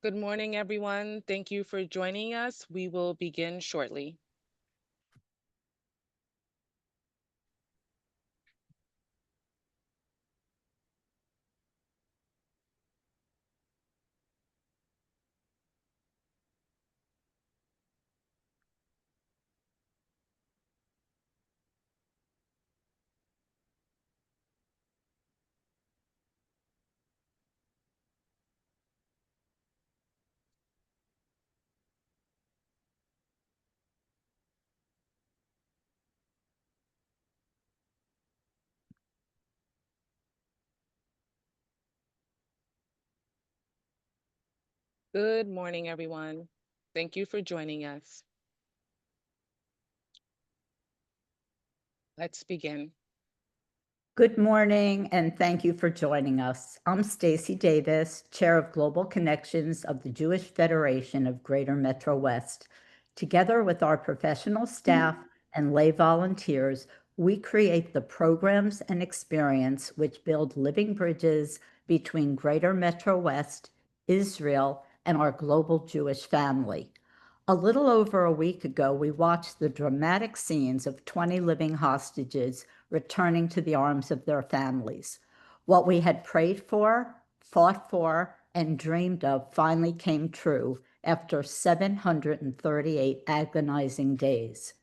Good morning, everyone. Thank you for joining us. We will begin shortly. Good morning, everyone. Thank you for joining us. Let's begin. Good morning, and thank you for joining us. I'm Stacy Davis, Chair of Global Connections of the Jewish Federation of Greater MetroWest. Together with our professional staff and lay volunteers, we create the programs and experience which build living bridges between Greater MetroWest, Israel, and our global Jewish family. A little over a week ago, we watched the dramatic scenes of 20 living hostages returning to the arms of their families. What we had prayed for, fought for, and dreamed of finally came true after 738 agonizing days.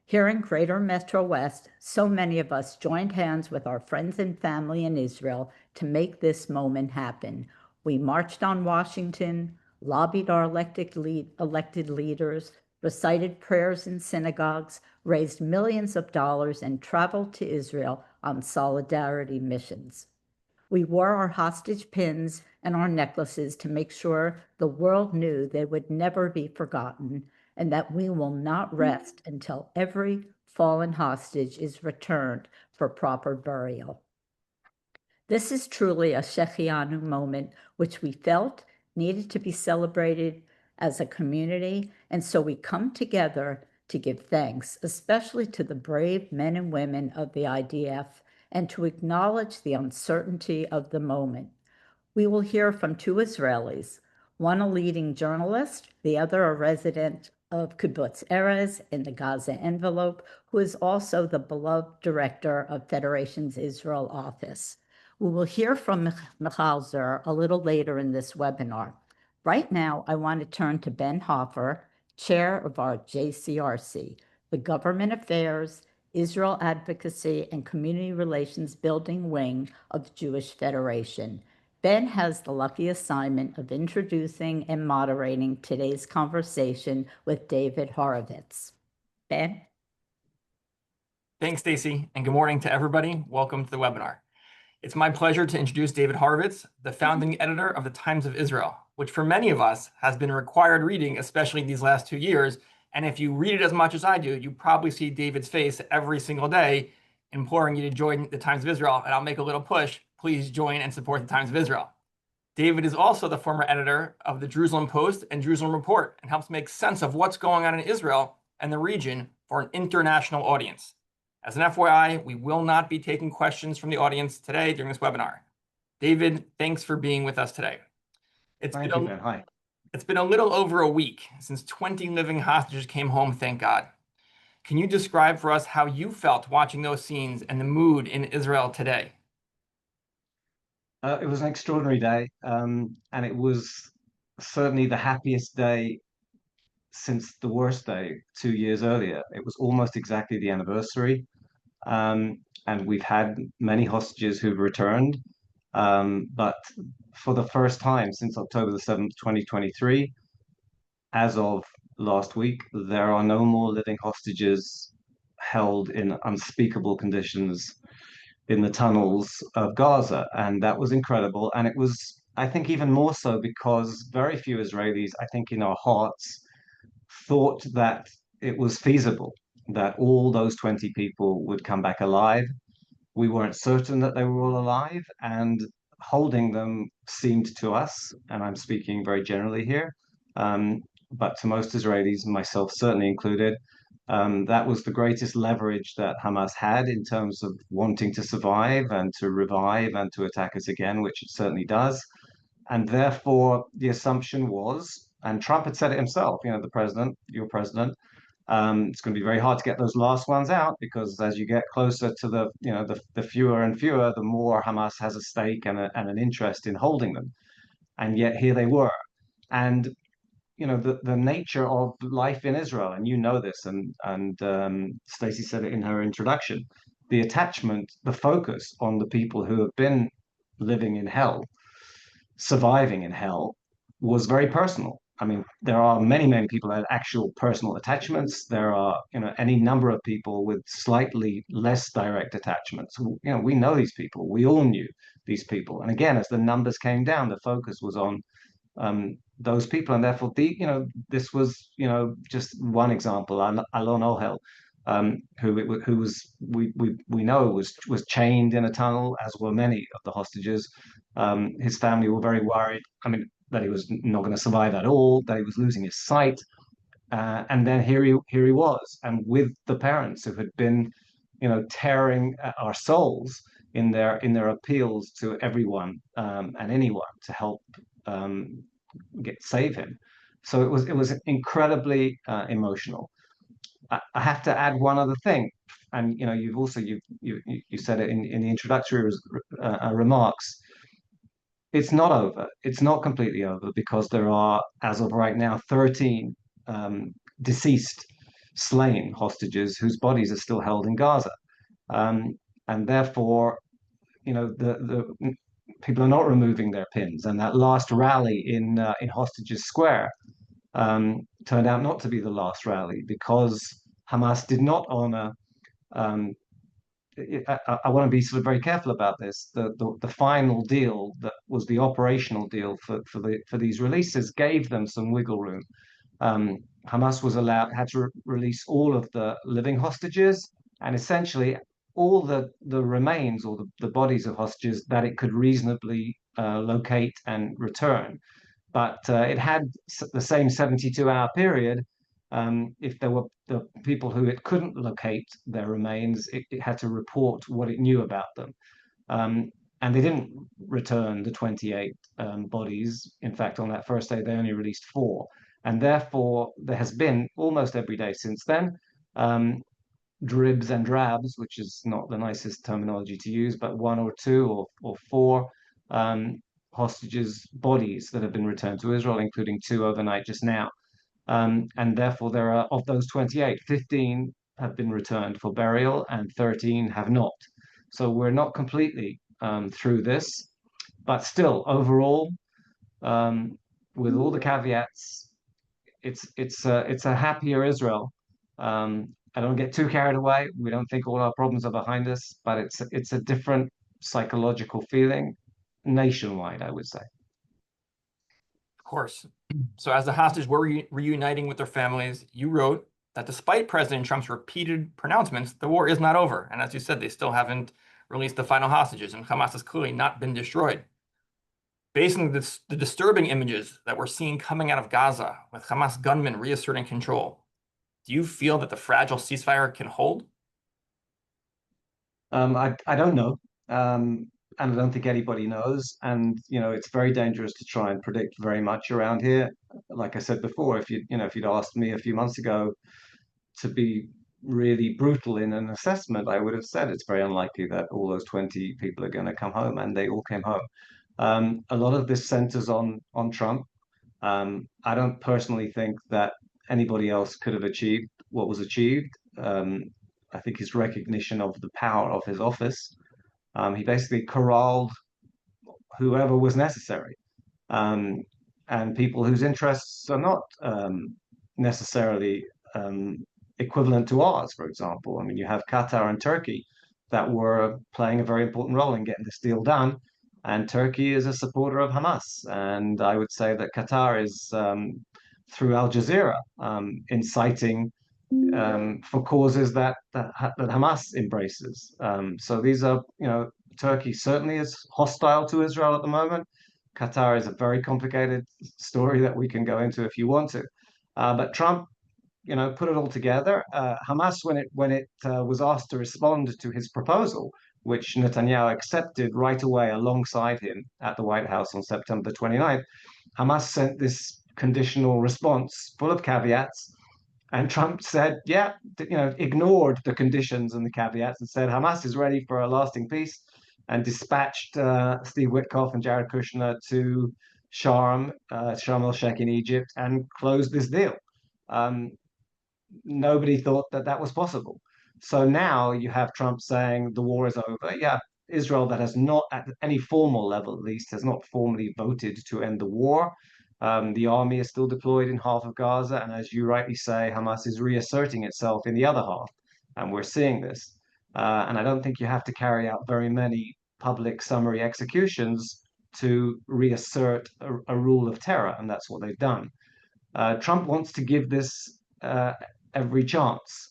Here in Greater Metro West, so many of us joined hands with our friends and family in Israel to make this moment happen. We marched on Washington, lobbied our elected leaders, recited prayers in synagogues, raised millions of dollars, and traveled to Israel on solidarity missions. We wore our hostage pins and our necklaces to make sure the world knew they would never be forgotten and that we will not rest until every fallen hostage is returned for proper burial. This is truly a shehechiyanu moment, which we felt needed to be celebrated as a community, and so we come together to give thanks, especially to the brave men and women of the IDF, and to acknowledge the uncertainty of the moment. We will hear from two Israelis, one a leading journalist, the other a resident of Kibbutz Erez in the Gaza envelope, who is also the beloved director of Federation's Israel office. We will hear from Michal Zer a little later in this webinar. Right now, I want to turn to Ben Hoffer, chair of our JCRC, the Government Affairs, Israel Advocacy, and Community Relations Building Wing of the Jewish Federation. Ben has the lucky assignment of introducing and moderating today's conversation with David Horovitz. Ben? Thanks, Stacy, and good morning to everybody. Welcome to the webinar. It's my pleasure to introduce David Horovitz, the founding editor of the Times of Israel, which for many of us has been required reading, especially these last 2 years. And if you read it as much as I do, you probably see David's face every single day imploring you to join the Times of Israel. And I'll make a little push. Please join and support the Times of Israel. David is also the former editor of the Jerusalem Post and Jerusalem Report and helps make sense of what's going on in Israel and the region for an international audience. As an FYI, we will not be taking questions from the audience today during this webinar. David, thanks for being with us today. Thank you, Ben. Hi. It's been a little over a week since 20 living hostages came home, thank God. Can you describe for us how you felt watching those scenes and the mood in Israel today? It was an extraordinary day, and it was certainly the happiest day since the worst day 2 years earlier. It was almost exactly the anniversary, and we've had many hostages who've returned, but for the first time since October the 7th, 2023, as of last week, there are no more living hostages held in unspeakable conditions in the tunnels of Gaza. And that was incredible. And it was, I think, even more so because very few Israelis, I think, in our hearts, thought that it was feasible, that all those 20 people would come back alive. We weren't certain that they were all alive, and holding them seemed to us, and I'm speaking very generally here, but to most Israelis, myself certainly included, that was the greatest leverage that Hamas had in terms of wanting to survive and to revive and to attack us again, which it certainly does. And therefore, the assumption was, and Trump had said it himself, the president, your president, it's going to be very hard to get those last ones out because as you get closer to the fewer and fewer, the more Hamas has a stake and an interest in holding them. And yet here they were. And the nature of life in Israel, and this, and Stacey said it in her introduction, the attachment, the focus on the people who have been living in hell, surviving in hell, was very personal. I mean, there are many, many people that have actual personal attachments. There are, any number of people with slightly less direct attachments. We know these people. We all knew these people. And again, as the numbers came down, the focus was on those people, and therefore this was just one example. Alon Ohel, who was we know was chained in a tunnel, as were many of the hostages. His family were very worried. I mean, that he was not going to survive at all, that he was losing his sight, and then here he was, and with the parents who had been, tearing at our souls in their appeals to everyone and anyone to help um, save him. So it was incredibly emotional. I have to add one other thing, and you said it in the introductory remarks. It's not over. It's not completely over because there are, as of right now, 13 deceased, slain hostages whose bodies are still held in Gaza, and therefore, the people are not removing their pins. And that last rally in Hostages Square turned out not to be the last rally because Hamas did not honor. Um, I want to be sort of very careful about this. The final deal that was the operational deal for these releases gave them some wiggle room. Hamas had to release all of the living hostages and essentially all the remains or the bodies of hostages that it could reasonably locate and return. But it had the same 72-hour period. If there were the people who it couldn't locate their remains, it had to report what it knew about them. And they didn't return the 28 bodies. In fact, on that first day, they only released 4. And therefore, there has been almost every day since then dribs and drabs, which is not the nicest terminology to use, but 1 or 2 or 4 hostages' bodies that have been returned to Israel, including 2 overnight just now. And therefore, there are, of those 28, 15 have been returned for burial and 13 have not. So we're not completely through this, but still, overall, with all the caveats, it's a happier Israel. I don't get too carried away. We don't think all our problems are behind us, but it's a different psychological feeling nationwide, I would say. Of course. So as the hostages were reuniting with their families, you wrote that despite President Trump's repeated pronouncements, the war is not over. And as you said, they still haven't released the final hostages, and Hamas has clearly not been destroyed. Based on the disturbing images that we're seeing coming out of Gaza, with Hamas gunmen reasserting control, do you feel that the fragile ceasefire can hold? I don't know. And I don't think anybody knows. And it's very dangerous to try and predict very much around here. Like I said before, if you'd asked me a few months ago to be really brutal in an assessment, I would have said it's very unlikely that all those 20 people are going to come home, and they all came home. A lot of this centers on Trump. I don't personally think that anybody else could have achieved what was achieved. I think his recognition of the power of his office. He basically corralled whoever was necessary, um, and people whose interests are not necessarily equivalent to ours, for example. I mean, you have Qatar and Turkey that were playing a very important role in getting this deal done, and Turkey is a supporter of Hamas. And I would say that Qatar is, through Al Jazeera, inciting for causes that Hamas embraces. So these are, Turkey certainly is hostile to Israel at the moment. Qatar is a very complicated story that we can go into if you want to. But Trump, put it all together. Hamas, when it was asked to respond to his proposal, which Netanyahu accepted right away alongside him at the White House on September 29th, Hamas sent this conditional response full of caveats. And Trump said, yeah, ignored the conditions and the caveats and said Hamas is ready for a lasting peace, and dispatched Steve Witkoff and Jared Kushner to Sharm el-Sheikh in Egypt and closed this deal. Nobody thought that that was possible. So now you have Trump saying the war is over. Yeah, Israel, that has not, at any formal level at least, has not formally voted to end the war. The army is still deployed in half of Gaza, and as you rightly say, Hamas is reasserting itself in the other half, and we're seeing this. And I don't think you have to carry out very many public summary executions to reassert a rule of terror, and that's what they've done. Trump wants to give this every chance.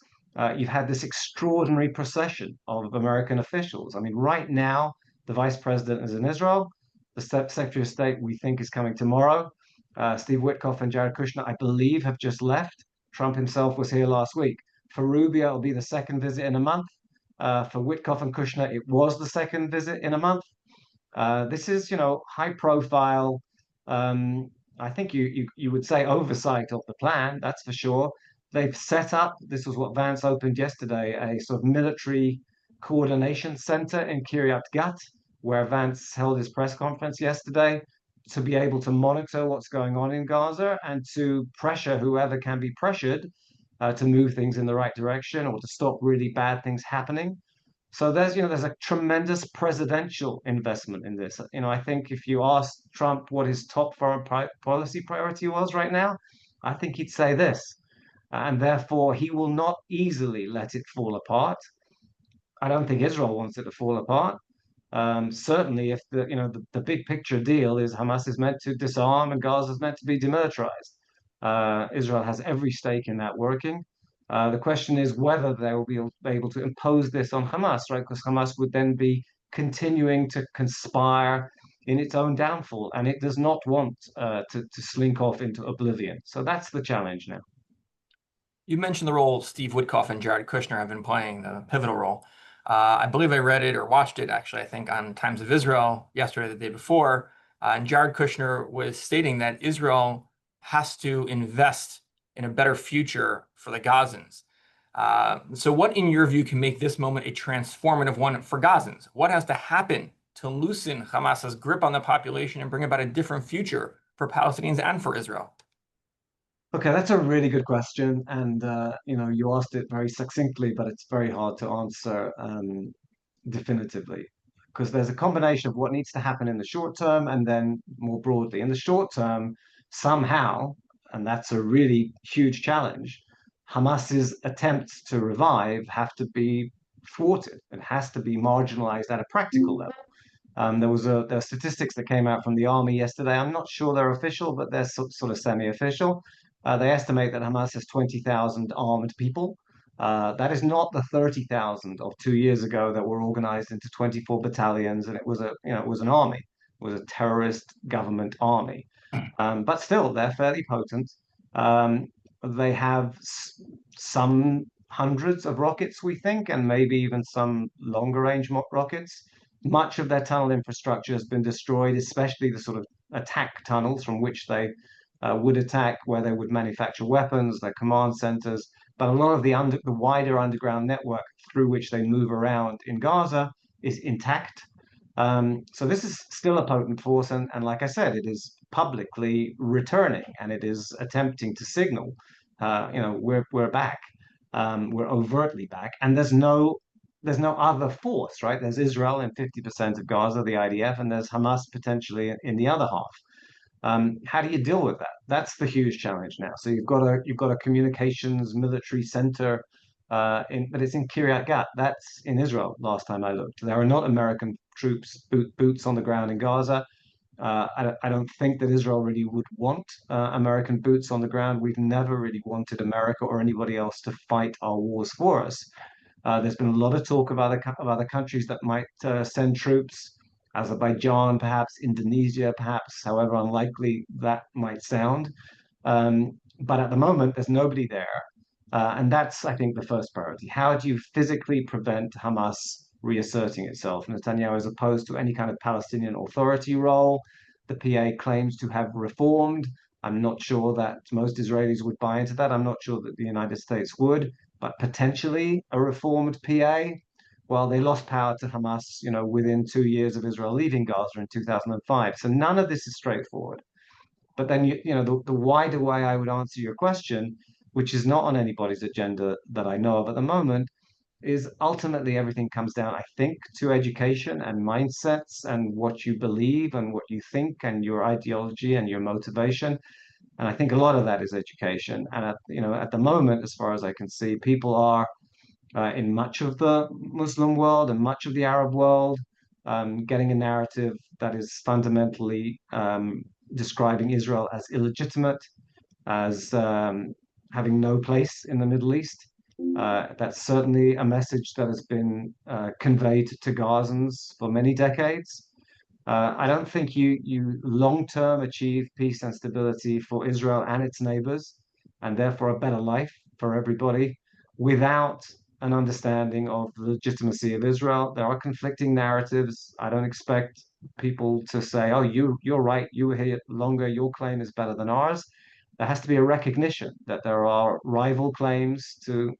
You've had this extraordinary procession of American officials. I mean, right now, the vice president is in Israel. The secretary of state, we think, is coming tomorrow. Steve Witkoff and Jared Kushner, I believe, have just left. Trump himself was here last week. For Rubio, it'll be the second visit in a month. For Witkoff and Kushner, it was the second visit in a month. This is, high profile. I think you would say oversight of the plan, that's for sure. They've set up, this was what Vance opened yesterday, a sort of military coordination center in Kiryat Gat, where Vance held his press conference yesterday, to be able to monitor what's going on in Gaza and to pressure whoever can be pressured to move things in the right direction or to stop really bad things happening. So there's a tremendous presidential investment in this. I think if you ask Trump what his top foreign policy priority was right now, I think he'd say this, and therefore he will not easily let it fall apart. I don't think Israel wants it to fall apart. Certainly, if the big picture deal is Hamas is meant to disarm and Gaza is meant to be demilitarized, Israel has every stake in that working. The question is whether they will be able to impose this on Hamas, right? Because Hamas would then be continuing to conspire in its own downfall, and it does not want to slink off into oblivion. So that's the challenge now. You mentioned the role Steve Witkoff and Jared Kushner have been playing, the pivotal role. I believe I read it or watched it, actually, I think, on Times of Israel yesterday, the day before. And Jared Kushner was stating that Israel has to invest in a better future for the Gazans. So what, in your view, can make this moment a transformative one for Gazans? What has to happen to loosen Hamas's grip on the population and bring about a different future for Palestinians and for Israel? Okay, that's a really good question, and you asked it very succinctly, but it's very hard to answer definitively because there's a combination of what needs to happen in the short term and then more broadly. In the short term, somehow, and that's a really huge challenge, Hamas's attempts to revive have to be thwarted. It has to be marginalized at a practical level. There are statistics that came out from the army yesterday. I'm not sure they're official, but they're sort of semi-official. They estimate that Hamas has 20,000 armed people. That is not the 30,000 of 2 years ago that were organized into 24 battalions, and it was an army. It was a terrorist government army. But still, they're fairly potent. They have some hundreds of rockets, we think, and maybe even some longer range rockets. Much of their tunnel infrastructure has been destroyed, especially the sort of attack tunnels from which they would attack, where they would manufacture weapons, their command centers. But a lot of the wider underground network through which they move around in Gaza is intact. So this is still a potent force, and like I said, it is publicly returning, and it is attempting to signal, we're back, we're overtly back, and there's no other force, right? There's Israel in 50% of Gaza, the IDF, and there's Hamas potentially in the other half. How do you deal with that? That's the huge challenge now. So you've got a communications military center, but it's in Kiryat Gat. That's in Israel. Last time I looked, there are not American troops boots on the ground in Gaza. I don't think that Israel really would want American boots on the ground. We've never really wanted America or anybody else to fight our wars for us. There's been a lot of talk about other countries that might send troops. Azerbaijan, perhaps Indonesia, perhaps, however unlikely that might sound. But at the moment, there's nobody there. And that's, I think, the first priority. How do you physically prevent Hamas reasserting itself. Netanyahu is opposed to any kind of Palestinian Authority role. The PA claims to have reformed. I'm not sure that most Israelis would buy into that. I'm not sure that the United States would, but potentially a reformed PA. Well, they lost power to Hamas, within 2 years of Israel leaving Gaza in 2005. So none of this is straightforward. But then, the wider way I would answer your question, which is not on anybody's agenda that I know of at the moment, is ultimately everything comes down, I think, to education and mindsets and what you believe and what you think and your ideology and your motivation. And I think a lot of that is education. And at the moment, as far as I can see, people are in much of the Muslim world and much of the Arab world, getting a narrative that is fundamentally describing Israel as illegitimate, as having no place in the Middle East. That's certainly a message that has been conveyed to Gazans for many decades. I don't think you long-term achieve peace and stability for Israel and its neighbors, and therefore a better life for everybody, without an understanding of the legitimacy of Israel. There are conflicting narratives. I don't expect people to say, "Oh, you're right. You were here longer. Your claim is better than ours." There has to be a recognition that there are rival claims to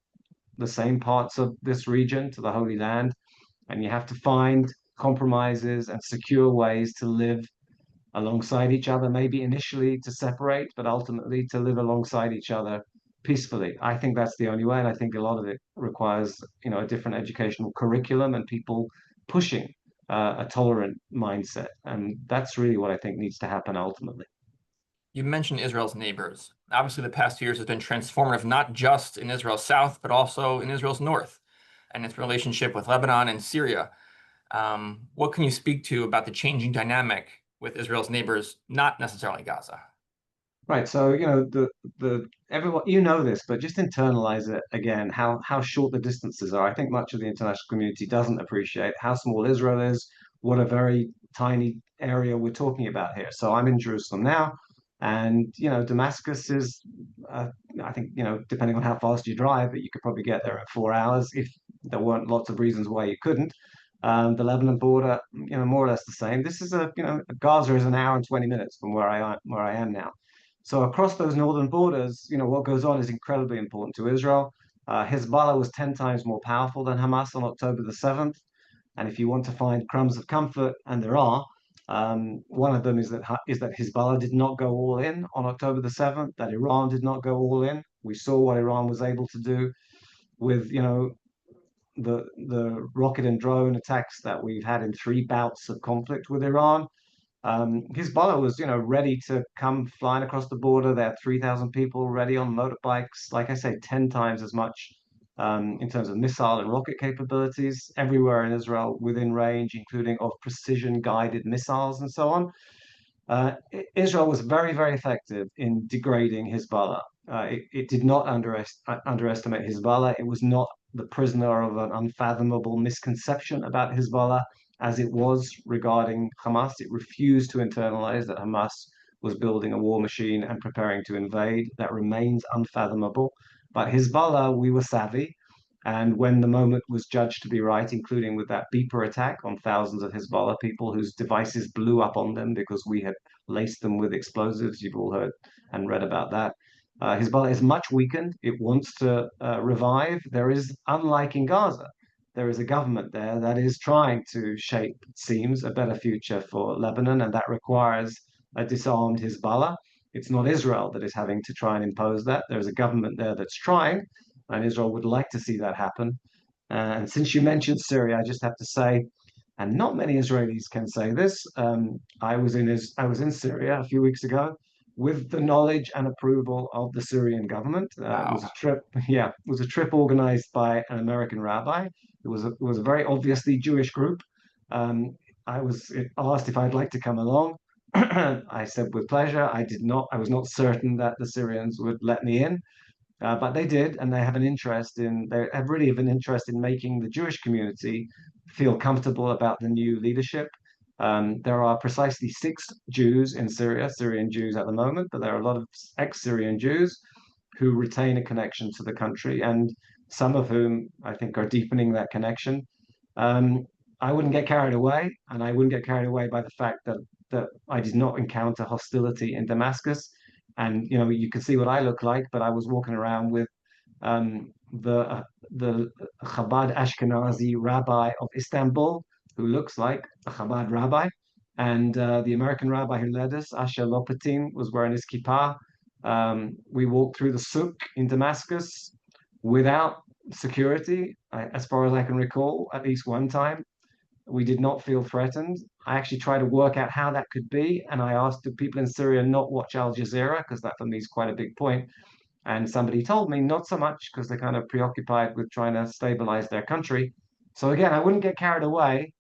the same parts of this region, to the Holy Land, and you have to find compromises and secure ways to live alongside each other, maybe initially to separate, but ultimately to live alongside each other peacefully. I think that's the only way, and I think a lot of it requires, a different educational curriculum and people pushing a tolerant mindset, and that's really what I think needs to happen ultimately. You mentioned Israel's neighbors. Obviously, the past 2 years has been transformative, not just in Israel's south, but also in Israel's north and its relationship with Lebanon and Syria. What can you speak to about the changing dynamic with Israel's neighbors, not necessarily Gaza? Right. So, everyone, this, but just internalize it again, how short the distances are. I think much of the international community doesn't appreciate how small Israel is, what a very tiny area we're talking about here. So I'm in Jerusalem now, and, Damascus is, I think, depending on how fast you drive, but you could probably get there in 4 hours if there weren't lots of reasons why you couldn't. The Lebanon border, more or less the same. This is Gaza is an hour and 20 minutes from where I am now. So across those northern borders, what goes on is incredibly important to Israel. Hezbollah was 10 times more powerful than Hamas on October the 7th. And if you want to find crumbs of comfort, and there are, one of them is that Hezbollah did not go all in on October the 7th, that Iran did not go all in. We saw what Iran was able to do with, the rocket and drone attacks that we've had in 3 bouts of conflict with Iran. Hezbollah was, ready to come flying across the border. They had 3,000 people ready on motorbikes. Like I say, 10 times as much in terms of missile and rocket capabilities everywhere in Israel within range, including of precision guided missiles and so on. Israel was very, very effective in degrading Hezbollah. It did not underestimate Hezbollah. It was not the prisoner of an unfathomable misconception about Hezbollah as it was regarding Hamas. It refused to internalize that Hamas was building a war machine and preparing to invade. That remains unfathomable. But Hezbollah, we were savvy. And when the moment was judged to be right, including with that beeper attack on thousands of Hezbollah people whose devices blew up on them because we had laced them with explosives, you've all heard and read about that. Hezbollah is much weakened. It wants to revive. There is, unlike in Gaza, there is a government there that is trying to shape, it seems, a better future for Lebanon, and that requires a disarmed Hezbollah. It's not Israel that is having to try and impose that. There's a government there that's trying, and Israel would like to see that happen. And since you mentioned Syria, I just have to say, and not many Israelis can say this. I was in Syria a few weeks ago with the knowledge and approval of the Syrian government. It was a trip, yeah, it was a trip organized by an American rabbi. It was a very obviously Jewish group. I was asked if I'd like to come along. I said with pleasure. I was not certain that the Syrians would let me in. But they did, and they have really an interest in making the Jewish community feel comfortable about the new leadership. There are precisely 6 Jews in Syria, Syrian Jews at the moment, but there are a lot of ex-Syrian Jews who retain a connection to the country, and some of whom I think are deepening that connection. Um, I wouldn't get carried away, and I wouldn't get carried away by the fact that I did not encounter hostility in Damascus. And you can see what I look like, but I was walking around with um, the Chabad Ashkenazi rabbi of Istanbul, who looks like a Chabad rabbi, and the American rabbi who led us, Asher Lopatin, was wearing his kippah. We walked through the souk in Damascus without security, as far as I can recall, at least one time. We did not feel threatened. I actually tried to work out how that could be, and I asked, do people in Syria not watch Al Jazeera? Because that for me is quite a big point. And somebody told me not so much because they're kind of preoccupied with trying to stabilize their country. So again, I wouldn't get carried away,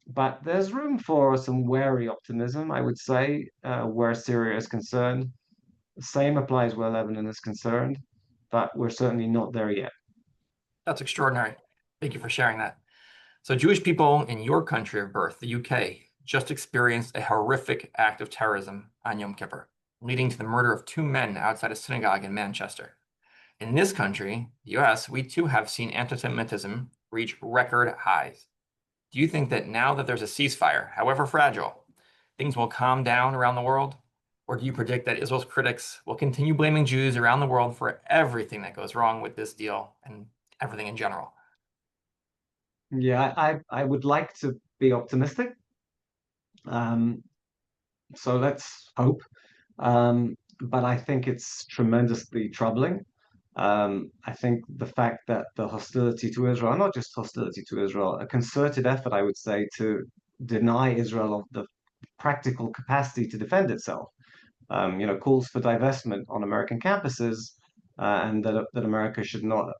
but there's room for some wary optimism, I would say, where Syria is concerned. The same applies where Lebanon is concerned, but we're certainly not there yet. That's extraordinary. Thank you for sharing that. So Jewish people in your country of birth, the UK, just experienced a horrific act of terrorism on Yom Kippur, leading to the murder of 2 men outside a synagogue in Manchester. In this country, the US, we too have seen anti-Semitism reach record highs. Do you think that now that there's a ceasefire, however fragile, things will calm down around the world? Or do you predict that Israel's critics will continue blaming Jews around the world for everything that goes wrong with this deal and everything in general? Yeah, I would like to be optimistic. Um, so let's hope. But I think it's tremendously troubling. I think the fact that the hostility to Israel, not just hostility to Israel, a concerted effort, I would say, to deny Israel of the practical capacity to defend itself, calls for divestment on American campuses, and that America should not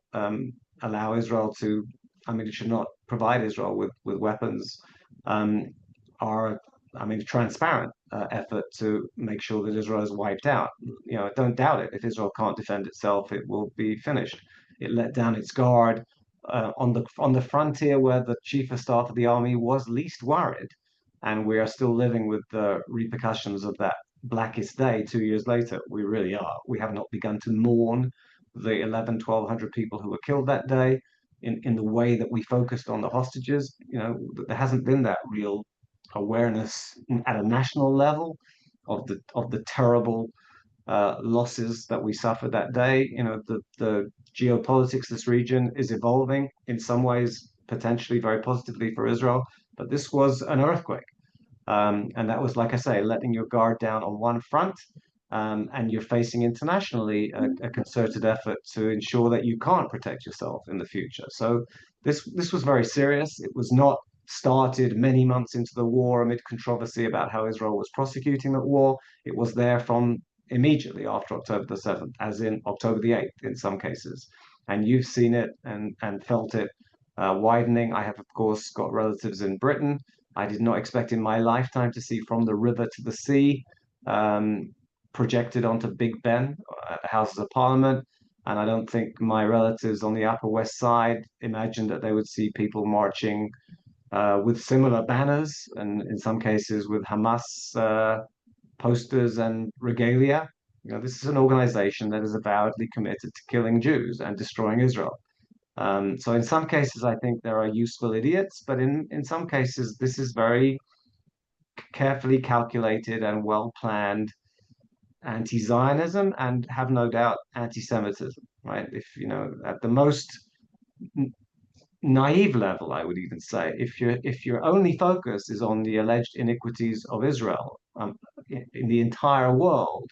allow Israel to, it should not provide Israel with weapons, um, are, a transparent effort to make sure that Israel is wiped out. Don't doubt it. If Israel can't defend itself, it will be finished. It let down its guard on the frontier where the chief of staff of the army was least worried, and we are still living with the repercussions of that blackest day 2 years later. We really are. We have not begun to mourn the 1,100 people who were killed that day in the way that we focused on the hostages. There hasn't been that real awareness at a national level of the terrible losses that we suffered that day. The geopolitics of this region is evolving in some ways, potentially very positively for Israel, but this was an earthquake. And that was, like I say, letting your guard down on one front, and you're facing internationally a concerted effort to ensure that you can't protect yourself in the future. So this was very serious. It was not started many months into the war amid controversy about how Israel was prosecuting that war. It was there from immediately after October the 7th, as in October the 8th in some cases. And you've seen it and felt it widening. I have, of course, got relatives in Britain. I did not expect in my lifetime to see from the river to the sea, projected onto Big Ben at the Houses of Parliament. And I don't think my relatives on the Upper West Side imagined that they would see people marching with similar banners, and in some cases with Hamas posters and regalia. This is an organization that is avowedly committed to killing Jews and destroying Israel. So in some cases, I think there are useful idiots, but in some cases, this is very carefully calculated and well planned anti-Zionism, and have no doubt anti-Semitism, right? If at the most naive level, I would even say, if your only focus is on the alleged iniquities of Israel, in the entire world,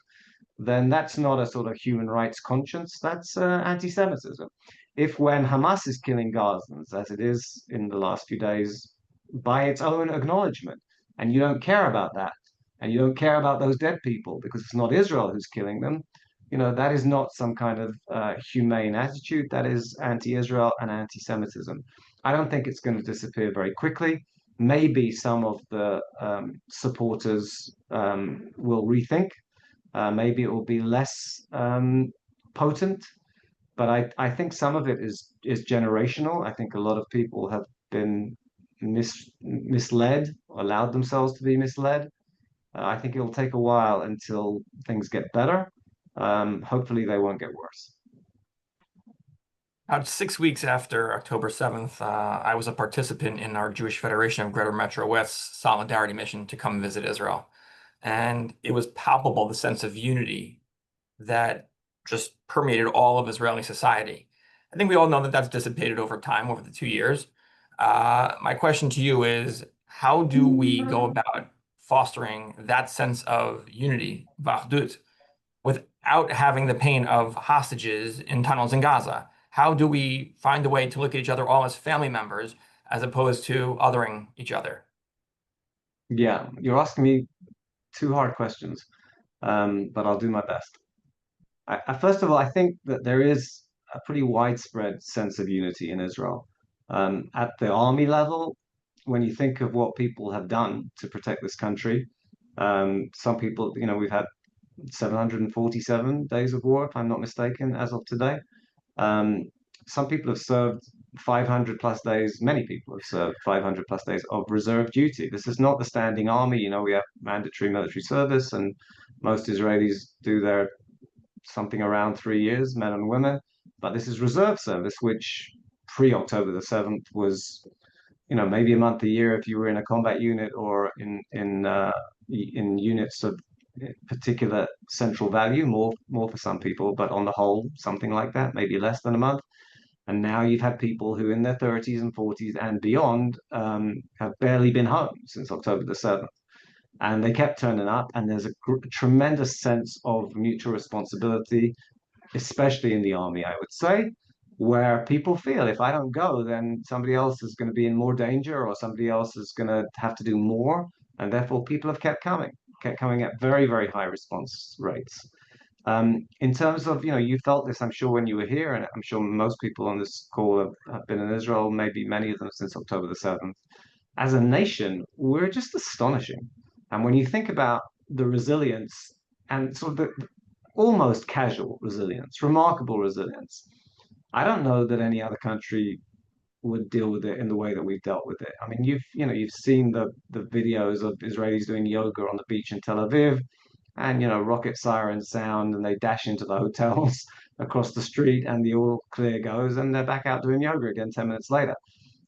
then that's not a sort of human rights conscience. That's anti-Semitism. If when Hamas is killing Gazans, as it is in the last few days, by its own acknowledgement, and you don't care about that, and you don't care about those dead people because it's not Israel who's killing them, that is not some kind of humane attitude. That is anti-Israel and anti-Semitism. I don't think it's going to disappear very quickly. Maybe some of the supporters will rethink. Maybe it will be less potent, but I think some of it is generational. I think a lot of people have been misled, or allowed themselves to be misled. I think it'll take a while until things get better. Hopefully, they won't get worse. About 6 weeks after October 7th, I was a participant in our Jewish Federation of Greater MetroWest solidarity mission to come visit Israel. And it was palpable, the sense of unity that just permeated all of Israeli society. I think we all know that that's dissipated over time, over the 2 years. My question to you is, how do we go about fostering that sense of unity, v'achdut, without having the pain of hostages in tunnels in Gaza? How do we find a way to look at each other all as family members as opposed to othering each other? Yeah, you're asking me two hard questions, but I'll do my best. First of all, I think that there is a pretty widespread sense of unity in Israel. At the army level, when you think of what people have done to protect this country, some people, we've had 747 days of war, if I'm not mistaken, as of today. Um, some people have served 500 plus days, many people have served 500 plus days of reserve duty. This is not the standing army. We have mandatory military service, and most Israelis do their something around 3 years, men and women. But this is reserve service, which pre-October the 7th was, maybe a month a year if you were in a combat unit or in units of particular central value, more for some people, but on the whole, something like that, maybe less than a month. And now you've had people who in their 30s and 40s and beyond have barely been home since October the 7th. And they kept turning up, and there's a tremendous sense of mutual responsibility, especially in the army, I would say, where people feel if I don't go, then somebody else is going to be in more danger or somebody else is going to have to do more. And therefore, people have kept coming at very, very high response rates. In terms of, you felt this, I'm sure, when you were here, and I'm sure most people on this call have been in Israel, maybe many of them since October the 7th. As a nation, we're just astonishing. And when you think about the resilience and sort of the almost casual resilience, remarkable resilience, I don't know that any other country would deal with it in the way that we've dealt with it. I mean, you've seen the videos of Israelis doing yoga on the beach in Tel Aviv, and rocket sirens sound, and they dash into the hotels across the street, and the all clear goes, and they're back out doing yoga again 10 minutes later.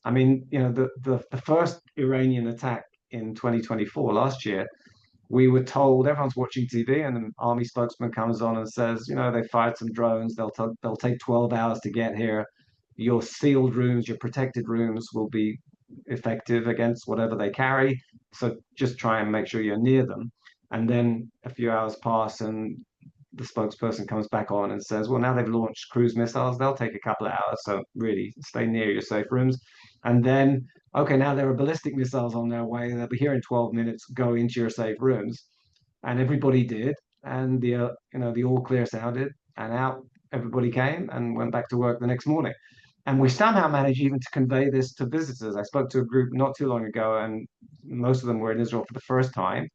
I mean, the first Iranian attack in 2024 last year, we were told everyone's watching TV, and an army spokesman comes on and says, they fired some drones. They'll take 12 hours to get here. Your sealed rooms, your protected rooms will be effective against whatever they carry. So just try and make sure you're near them. And then a few hours pass, and the spokesperson comes back on and says, well, now they've launched cruise missiles. They'll take a couple of hours. So really stay near your safe rooms. And then, okay, now there are ballistic missiles on their way. They'll be here in 12 minutes. Go into your safe rooms. And everybody did. And the all clear sounded, and out everybody came and went back to work the next morning. And we somehow managed even to convey this to visitors. I spoke to a group not too long ago, and most of them were in Israel for the first time.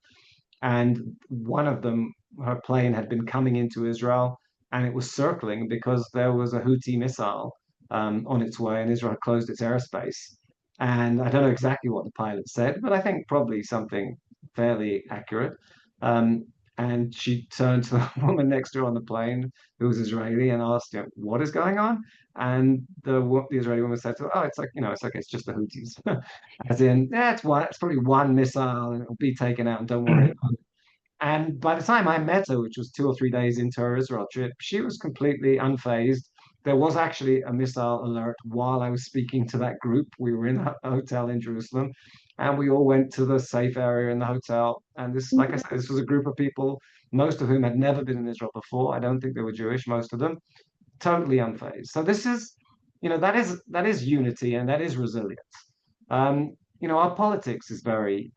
And one of them, her plane had been coming into Israel, and it was circling because there was a Houthi missile on its way, and Israel had closed its airspace. And I don't know exactly what the pilot said, but I think probably something fairly accurate. Um, and she turned to the woman next to her on the plane, who was Israeli, and asked, what is going on? And the Israeli woman said to her, oh, it's like, it's okay, it's just the Houthis. As in, yeah, it's probably one missile, and it'll be taken out, and don't worry about it. And by the time I met her, which was 2 or 3 days into her Israel trip, she was completely unfazed. There was actually a missile alert while I was speaking to that group. We were in a hotel in Jerusalem, and we all went to the safe area in the hotel. And this, like I said, this was a group of people, most of whom had never been in Israel before. I don't think they were Jewish, most of them, totally unfazed. So this is, that is unity, and that is resilience. Our politics is very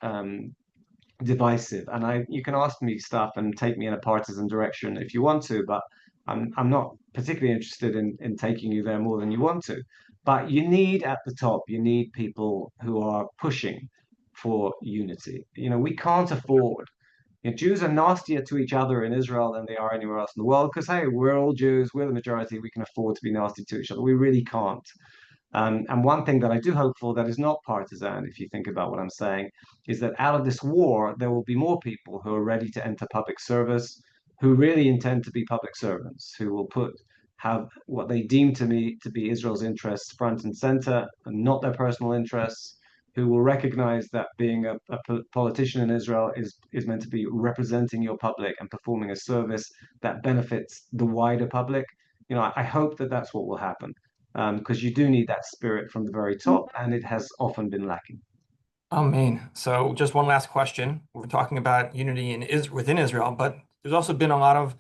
divisive, and you can ask me stuff and take me in a partisan direction if you want to, but I'm not particularly interested in taking you there more than you want to. But you need at the top, you need people who are pushing for unity. We can't afford. Jews are nastier to each other in Israel than they are anywhere else in the world because, hey, we're all Jews, we're the majority, we can afford to be nasty to each other. We really can't. And one thing that I do hope for that is not partisan, if you think about what I'm saying, is that out of this war, there will be more people who are ready to enter public service, who really intend to be public servants, who will put have what they deem to me to be Israel's interests front and center, and not their personal interests, who will recognize that being a politician in Israel is meant to be representing your public and performing a service that benefits the wider public. I hope that that's what will happen, because you do need that spirit from the very top, and it has often been lacking. Oh, man. So just one last question. We're talking about unity within Israel, but there's also been a lot of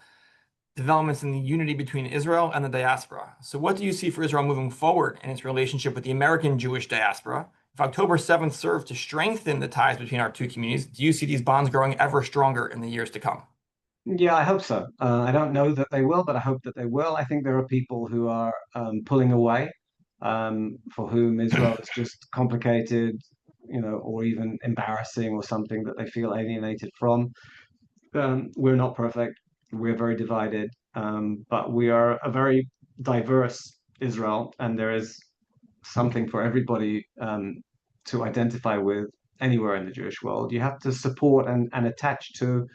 developments in the unity between Israel and the diaspora. So what do you see for Israel moving forward in its relationship with the American Jewish diaspora? If October 7th served to strengthen the ties between our two communities, do you see these bonds growing ever stronger in the years to come? Yeah, I hope so. I don't know that they will, but I hope that they will. I think there are people who are pulling away, for whom Israel is just complicated, or even embarrassing or something that they feel alienated from. We're not perfect. We're very divided, but we are a very diverse Israel, and there is something for everybody to identify with anywhere in the Jewish world. You have to support and attach to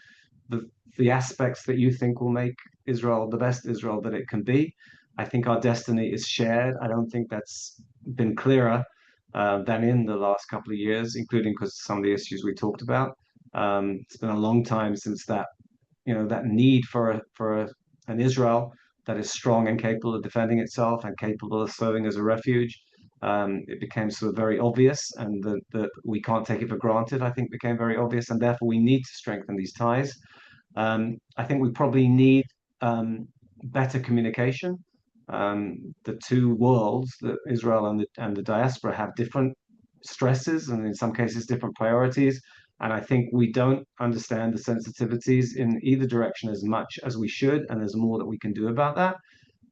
the the aspects that you think will make Israel the best Israel that it can be. I think our destiny is shared. I don't think that's been clearer than in the last couple of years, including because some of the issues we talked about. It's been a long time since that need for an Israel that is strong and capable of defending itself and capable of serving as a refuge. It became sort of very obvious, and that we can't take it for granted, I think, became very obvious, and therefore we need to strengthen these ties. I think we probably need better communication. The two worlds, the Israel and the diaspora, have different stresses and in some cases different priorities. And I think we don't understand the sensitivities in either direction as much as we should, and there's more that we can do about that.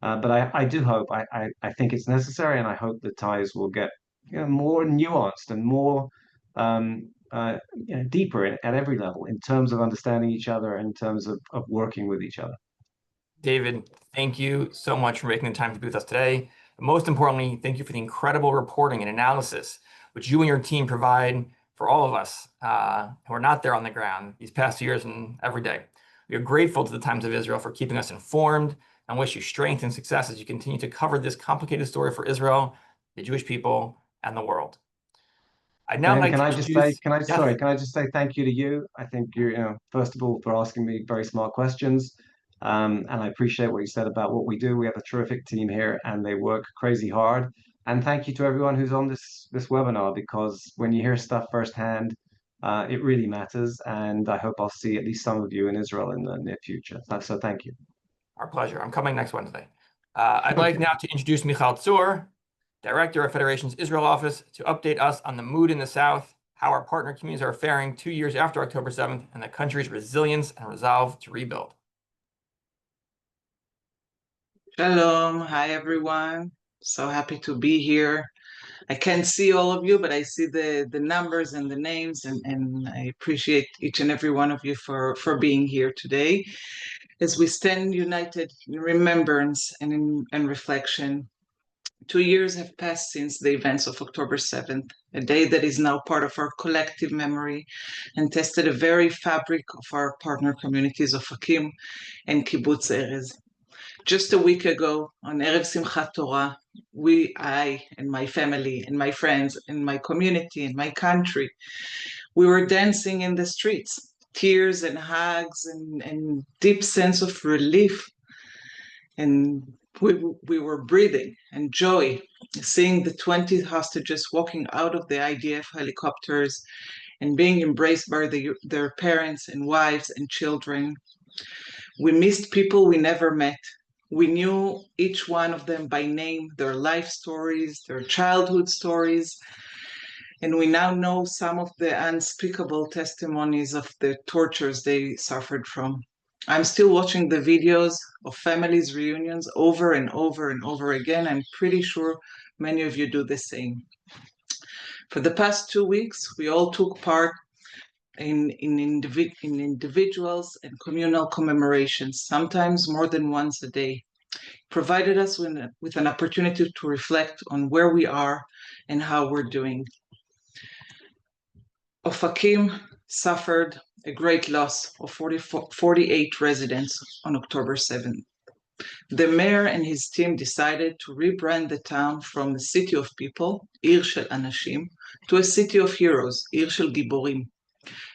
But I do hope, I think it's necessary, and I hope the ties will get more nuanced and more deeper at every level in terms of understanding each other, in terms of working with each other. David, thank you so much for making the time to be with us today. But most importantly, thank you for the incredible reporting and analysis which you and your team provide for all of us who are not there on the ground these past years and every day. We are grateful to the Times of Israel for keeping us informed and wish you strength and success as you continue to cover this complicated story for Israel, the Jewish people, and the world. I'd now Ben, like can to I just say, introduce... Yes. sorry, can I just say thank you to you? I think first of all, for asking me very smart questions. And I appreciate what you said about what we do. We have a terrific team here, and they work crazy hard. And thank you to everyone who's on this webinar, because when you hear stuff firsthand, it really matters. And I hope I'll see at least some of you in Israel in the near future. So thank you. Our pleasure. I'm coming next Wednesday. I'd like now to introduce Michal Tzur, Director of Federation's Israel office, to update us on the mood in the South, how our partner communities are faring 2 years after October 7th, and the country's resilience and resolve to rebuild. Shalom. Hi, everyone. So happy to be here. I can't see all of you, but I see the numbers and the names, and I appreciate each and every one of you for being here today as we stand united in remembrance and in reflection. 2 years have passed since the events of October 7th, a day that is now part of our collective memory and tested the very fabric of our partner communities of Akim and Kibbutz Erez. Just a week ago, on Erev Simchat Torah, I and my family and my friends and my community and my country, we were dancing in the streets, tears and hugs and deep sense of relief. And we were breathing and joy, seeing the 20 hostages walking out of the IDF helicopters and being embraced by their parents and wives and children. We missed people we never met. We knew each one of them by name, their life stories, their childhood stories, and we now know some of the unspeakable testimonies of the tortures they suffered from. I'm still watching the videos of families' reunions over and over and over again. I'm pretty sure many of you do the same. For the past 2 weeks, we all took part in individuals and communal commemorations, sometimes more than once a day. Provided us with an opportunity to reflect on where we are and how we're doing. Ofakim suffered a great loss of 48 residents on October 7th. The mayor and his team decided to rebrand the town from the City of People, עיר של אנשים, to a City of Heroes, עיר של גיבורים,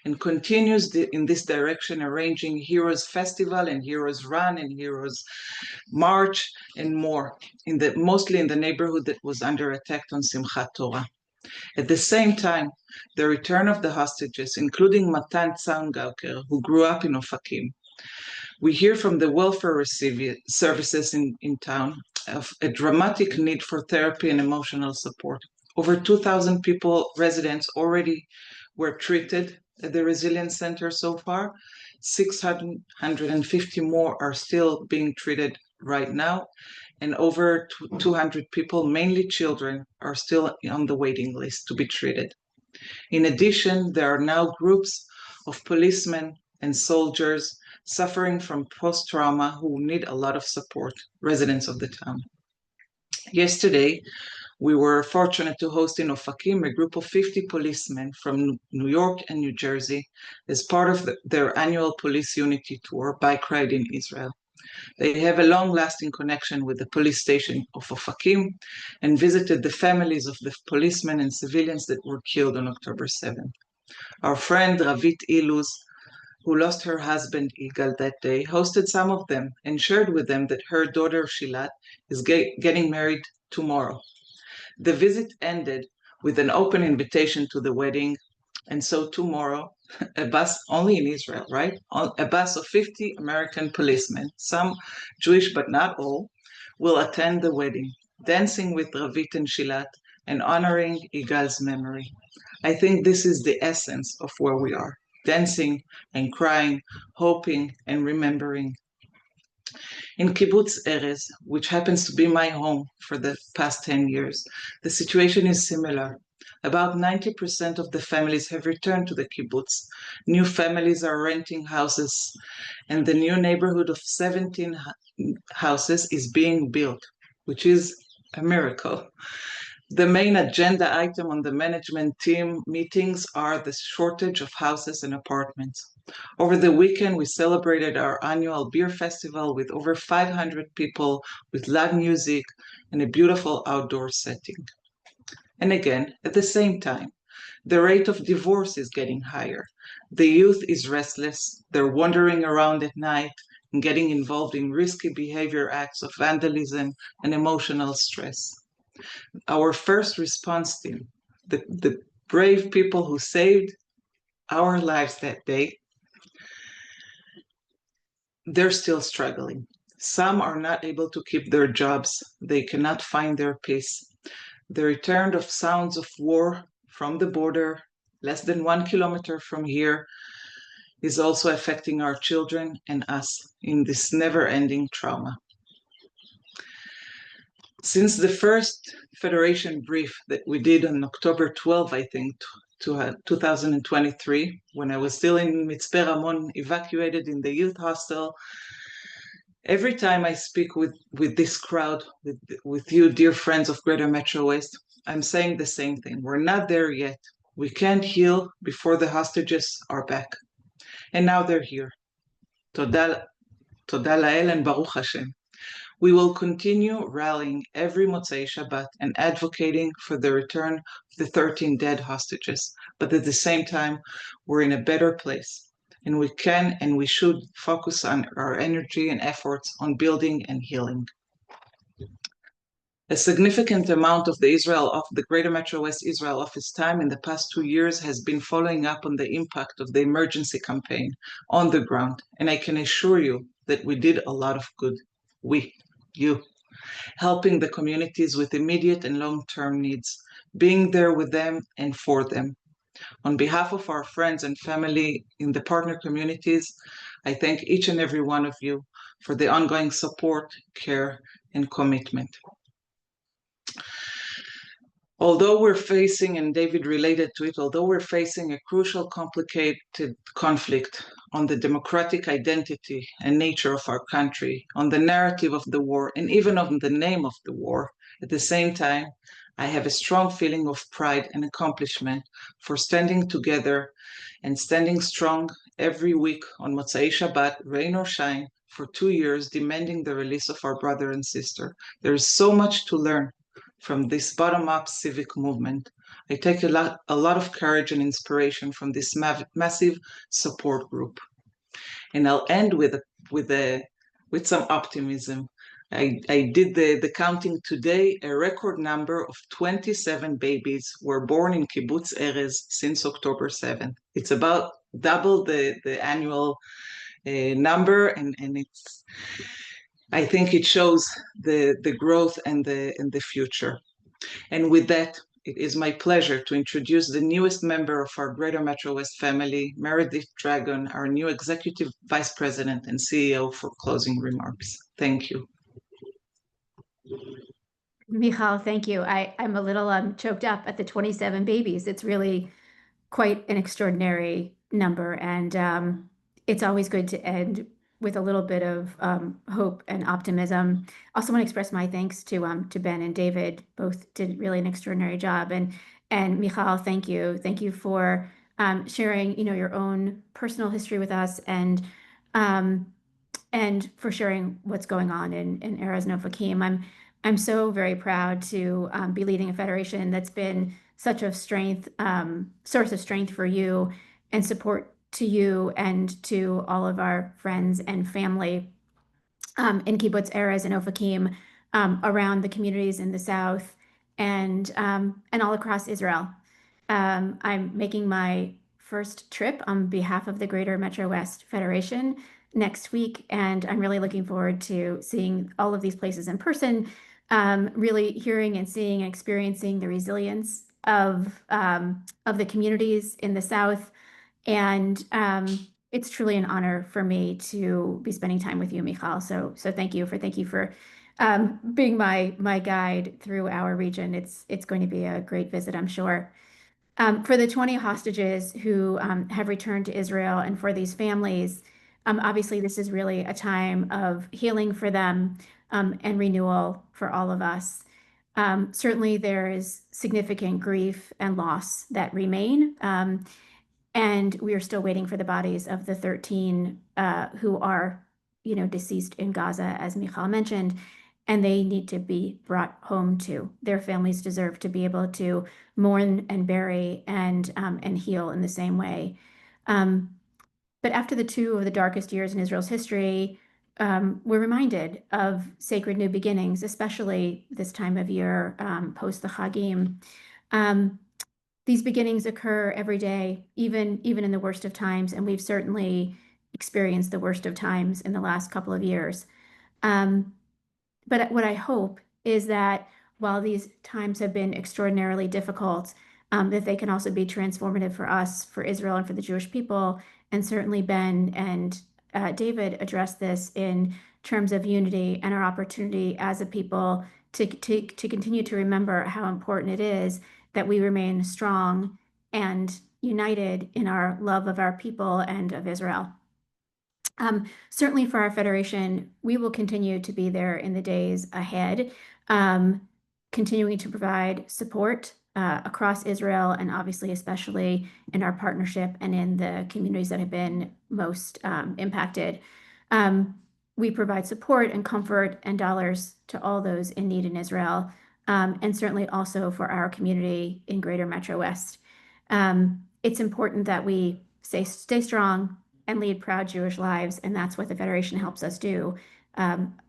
and continues in this direction, arranging Heroes Festival and Heroes Run and Heroes March and more, mostly in the neighborhood that was under attack on Simchat Torah. At the same time, the return of the hostages, including Matan Tsaungauker, who grew up in Ofakim. We hear from the welfare services in town of a dramatic need for therapy and emotional support. Over 2,000 people, residents, already were treated at the Resilience Center so far. 650 more are still being treated right now, and over 200 people, mainly children, are still on the waiting list to be treated. In addition, there are now groups of policemen and soldiers suffering from post-trauma who need a lot of support, residents of the town. Yesterday, we were fortunate to host in Ofakim a group of 50 policemen from New York and New Jersey as part of their annual Police Unity Tour, Bike Ride in Israel. They have a long-lasting connection with the police station of Ofakim and visited the families of the policemen and civilians that were killed on October 7th. Our friend Ravit Iluz, who lost her husband Igal that day, hosted some of them and shared with them that her daughter Shilat is getting married tomorrow. The visit ended with an open invitation to the wedding, and so tomorrow, a bus, only in Israel, right? A bus of 50 American policemen, some Jewish but not all, will attend the wedding, dancing with Ravit and Shilat and honoring Igal's memory. I think this is the essence of where we are, dancing and crying, hoping and remembering. In Kibbutz Erez, which happens to be my home for the past 10 years, the situation is similar. About 90% of the families have returned to the kibbutz. New families are renting houses, and the new neighborhood of 17 houses is being built, which is a miracle. The main agenda item on the management team meetings are the shortage of houses and apartments. Over the weekend, we celebrated our annual beer festival with over 500 people, with live music and a beautiful outdoor setting. And again, at the same time, the rate of divorce is getting higher. The youth is restless. They're wandering around at night and getting involved in risky behavior acts of vandalism and emotional stress. Our first response team, the brave people who saved our lives that day, they're still struggling. Some are not able to keep their jobs. They cannot find their peace. The return of sounds of war from the border, less than 1 kilometer from here, is also affecting our children and us in this never-ending trauma. Since the first Federation brief that we did on October 12, I think, 2023, when I was still in Mitzpe Ramon, evacuated in the youth hostel, every time I speak with this crowd, with you, dear friends of Greater MetroWest, I'm saying the same thing. We're not there yet. We can't heal before the hostages are back. And now they're here. Toda Lael and Baruch Hashem. We will continue rallying every Motzei Shabbat and advocating for the return of the 13 dead hostages. But at the same time, we're in a better place. And we can and we should focus on our energy and efforts on building and healing. A significant amount of the Greater MetroWest Israel office time in the past 2 years has been following up on the impact of the emergency campaign on the ground. And I can assure you that we did a lot of good. You, helping the communities with immediate and long-term needs, being there with them and for them. On behalf of our friends and family in the partner communities, I thank each and every one of you for the ongoing support, care, and commitment. Although we're facing, and David related to it, although we're facing a crucial, complicated conflict on the democratic identity and nature of our country, on the narrative of the war, and even on the name of the war, at the same time, I have a strong feeling of pride and accomplishment for standing together and standing strong every week on Motzei Shabbat, rain or shine, for 2 years, demanding the release of our brother and sister. There is so much to learn from this bottom-up civic movement. I take a lot of courage and inspiration from this massive support group. And I'll end with some optimism. I did the counting today. A record number of 27 babies were born in Kibbutz Erez since October 7th. It's about double the annual number, and I think it shows the growth and the future. And with that, it is my pleasure to introduce the newest member of our Greater MetroWest family, Meredith Dragon, our new Executive Vice President and CEO, for closing remarks. Thank you. Michal, thank you. I'm a little choked up at the 27 babies. It's really quite an extraordinary number, and it's always good to end with a little bit of hope and optimism. Also want to express my thanks to Ben and David. Both did really an extraordinary job. And Michal, thank you. Thank you for sharing, your own personal history with us, and for sharing what's going on in Erez and Ofakim. I'm so very proud to be leading a federation that's been such a source of strength for you and support to you and to all of our friends and family in Kibbutz Erez and Ofakim, around the communities in the South and all across Israel. I'm making my first trip on behalf of the Greater MetroWest Federation next week, and I'm really looking forward to seeing all of these places in person, really hearing and seeing and experiencing the resilience of the communities in the South. And it's truly an honor for me to be spending time with you, Michal. So thank you for being my guide through our region. It's going to be a great visit, I'm sure. For the 20 hostages who have returned to Israel, and for these families, obviously this is really a time of healing for them, and renewal for all of us. Certainly there is significant grief and loss that remain, and we are still waiting for the bodies of the 13 who are, deceased in Gaza, as Michal mentioned, and they need to be brought home too. Their families deserve to be able to mourn and bury and heal in the same way. But after the two of the darkest years in Israel's history, we're reminded of sacred new beginnings, especially this time of year, post the Chagim. These beginnings occur every day, even in the worst of times, and we've certainly experienced the worst of times in the last couple of years. But what I hope is that while these times have been extraordinarily difficult, that they can also be transformative for us, for Israel, and for the Jewish people. And certainly Ben and David addressed this in terms of unity and our opportunity as a people to continue to remember how important it is that we remain strong and united in our love of our people and of Israel. Certainly for our federation, we will continue to be there in the days ahead, continuing to provide support across Israel, and obviously especially in our partnership and in the communities that have been most impacted. We provide support and comfort and dollars to all those in need in Israel, and certainly also for our community in Greater MetroWest. It's important that we stay strong and lead proud Jewish lives, and that's what the Federation helps us do,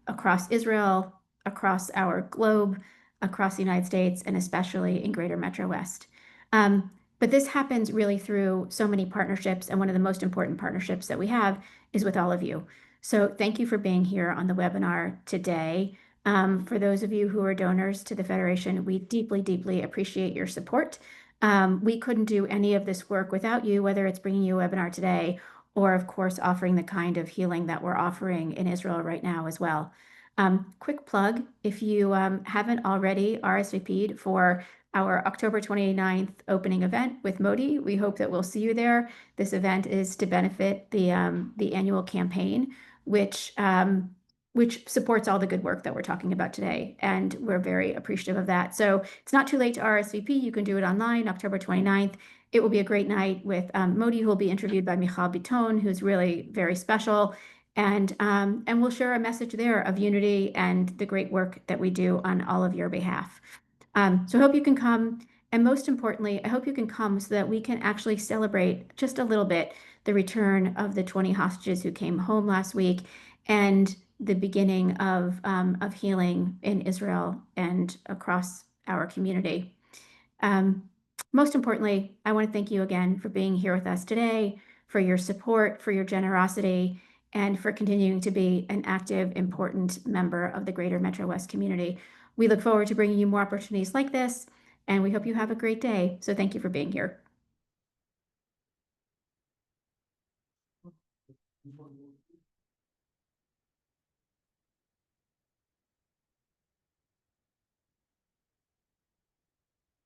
across Israel, across our globe, across the United States, and especially in Greater MetroWest. But this happens really through so many partnerships, and one of the most important partnerships that we have is with all of you. So thank you for being here on the webinar today. For those of you who are donors to the Federation, we deeply, deeply appreciate your support. We couldn't do any of this work without you, whether it's bringing you a webinar today or, of course, offering the kind of healing that we're offering in Israel right now as well. Quick plug, if you haven't already RSVP'd for our October 29th opening event with Modi, we hope that we'll see you there. This event is to benefit the annual campaign, which supports all the good work that we're talking about today, and we're very appreciative of that. So it's not too late to RSVP. You can do it online, October 29th. It will be a great night with Modi, who will be interviewed by Michal Biton, who's really very special, And we'll share a message there of unity and the great work that we do on all of your behalf. So I hope you can come. And most importantly, I hope you can come so that we can actually celebrate just a little bit the return of the 20 hostages who came home last week and the beginning of healing in Israel and across our community. Most importantly, I want to thank you again for being here with us today, for your support, for your generosity, and for continuing to be an active, important member of the greater Metro West community. We look forward to bringing you more opportunities like this, and we hope you have a great day. So thank you for being here.